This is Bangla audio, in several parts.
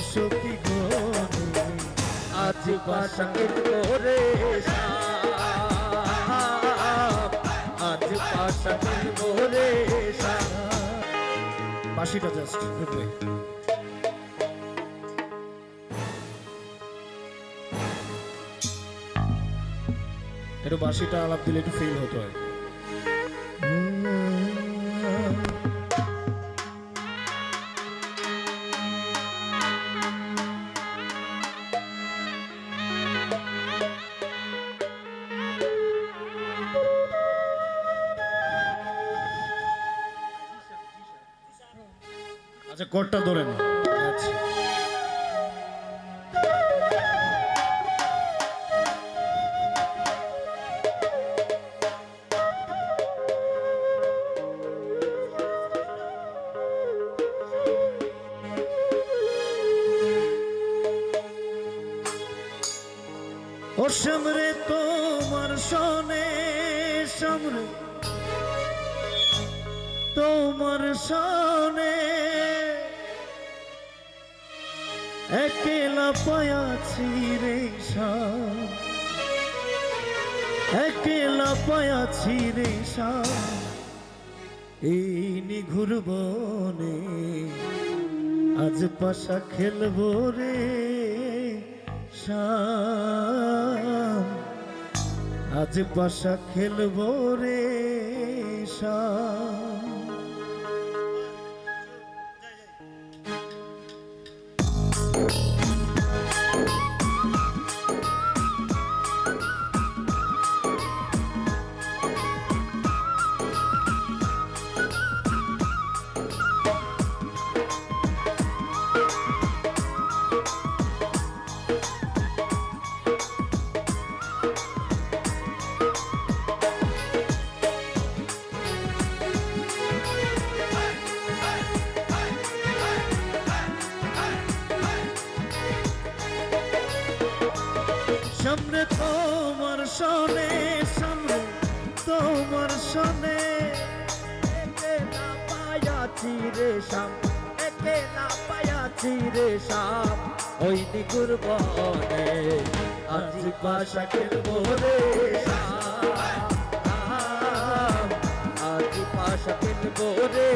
সখী গনে আজ বাসা খেলবো রে আজ বাসা খেলবো রে বাঁশিটা জাস্ট ঢুকবে একটু বাঁশিটা আলাপ দিলে একটু ফিল হতো হয় আচ্ছা কোডটা ধরে না আচ্ছা ও সামরে তোমার সনে সামরে তোমার সনে একলা পায়াছি রে একলা পায়াছি রে এই নিঘুর বনে আজ পাশা খেলবো রে আজ পাশা খেলবো রে সামনে তোমার সনে সামনে তোমার সনে একলা পায়াছি রে একলা পায়াছি রে ওই নিগুর বনে আজ বাসা খেলবো রে আজ বাসা খেলবো রে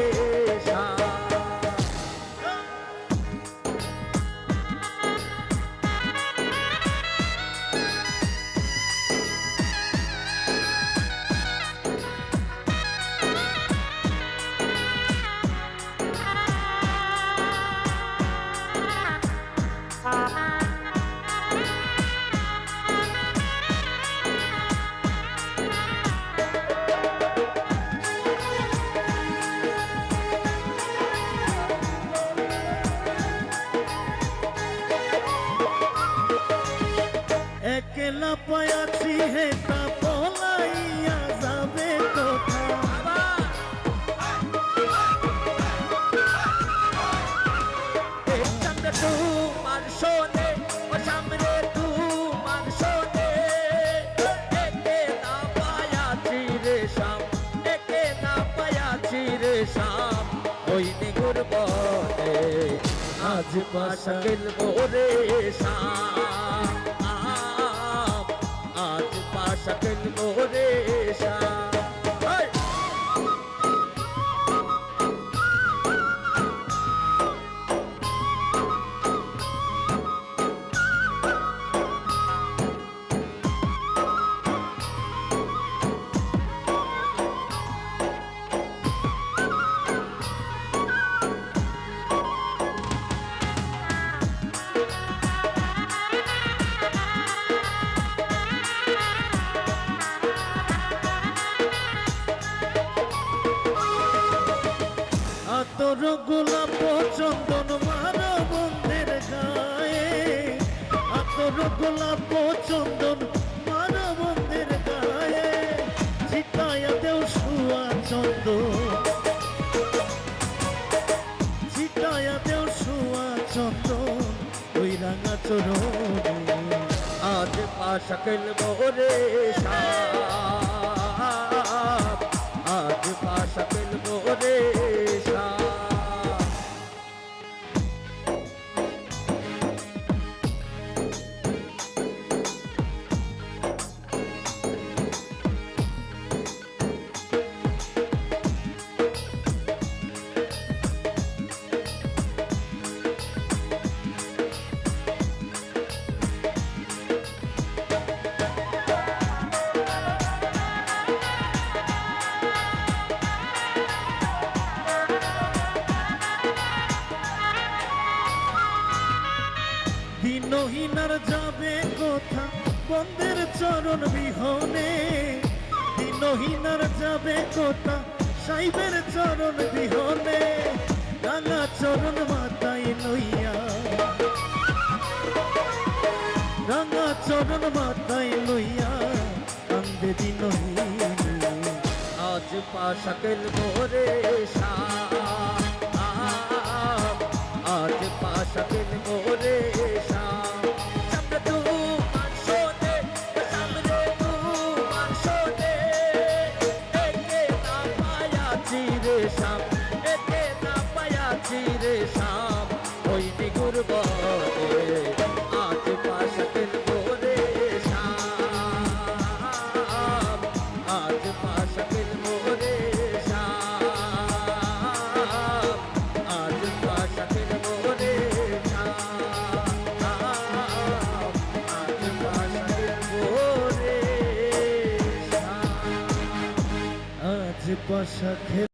একলা পায়াছি হে তা পলাইয়া যাবে কোথা তোমার শোনে ও সামনে তোমার শোনে একলা পায়াছি রে একলা পায়াছি রে ওই নিগুর বনে আজ বাসা খেলবো রে আজ বাসা খেলবো রে তোর গোলাপ চন্দন মারা বন্ধের গায়ে তোর গোলাপ চন্দন মারা বন্ধের গায়ে ছিটায়া দেও শুয়া চন্দন ছিটায়া দেও শুয়া চন্দন ওই রাঙা চরণে আজ পাশা খেলবো রে আজ পাশা খেলবো রে দিনহীনার যাবে কোথা বন্ধের চরণ বিহনে, দিনহীনার যাবে কোথা সাইবের চরণ বিহনে, রাঙা চরণ মাথায় লইয়া, রাঙা চরণ মাথায় লইয়া কান্দে দিনহীন। আজ পাশাকেল মোরে শাম, আজ পাশাকেল মোরে শাম, সামনে তু মানসোনে, সামনে তু মানসোনে, একে না পায়াছি রে শাম, একে না পায়াছি রে শাম, ওই নিগুর বনে আজ পাশাকেল মোরে শাম, আজ পাশাকেল মোরে শাম, আজ পাশাকেল মোরে শাম, আজ পাশাকেল মোরে শাম, আজ পাশাকেল